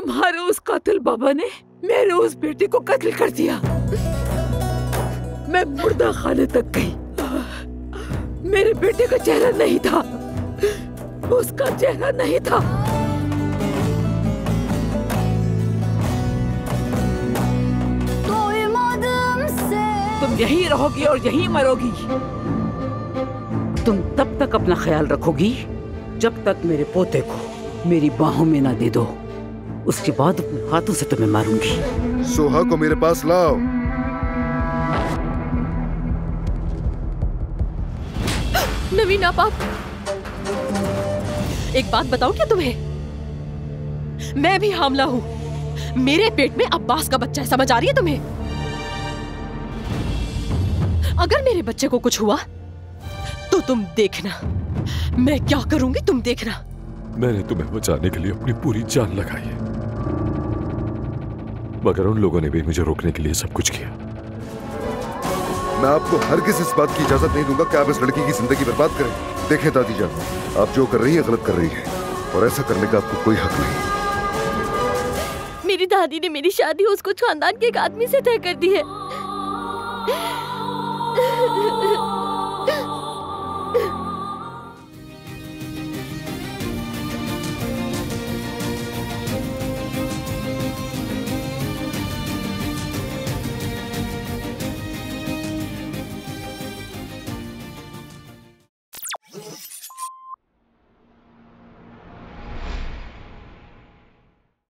तुम्हारे उस कातिल बाबा ने मेरे उस बेटे को कत्ल कर दिया। मैं मुर्दा खाने तक गई। मेरे बेटे का चेहरा नहीं था, उसका चेहरा नहीं था। तुम यहीं रहोगी और यहीं मरोगी। तुम तब तक अपना ख्याल रखोगी जब तक मेरे पोते को मेरी बाहों में ना दे दो। उसके बाद अपने हाथों से तुम्हें मारूंगी। सोहा को मेरे पास लाओ। नवीन आप एक बात बताऊं क्या तुम्हें? मैं भी हामला हूं। मेरे पेट में अब्बास का बच्चा है, समझ आ रही है तुम्हें? अगर मेरे बच्चे को कुछ हुआ तो तुम देखना मैं क्या करूंगी, तुम देखना। मैंने तुम्हें बचाने के लिए अपनी पूरी जान लगाई है, मगर उन लोगों ने भी मुझे रोकने के लिए सब कुछ किया। मैं आपको हरगिज़ इस बात की इजाजत नहीं दूंगा कि आप इस लड़की की जिंदगी बर्बाद करें। देखें दादी जान, आप जो कर रही है गलत कर रही है और ऐसा करने का आपको कोई हक नहीं। मेरी दादी ने मेरी शादी उस कुछ खानदान के एक आदमी से तय कर दी है।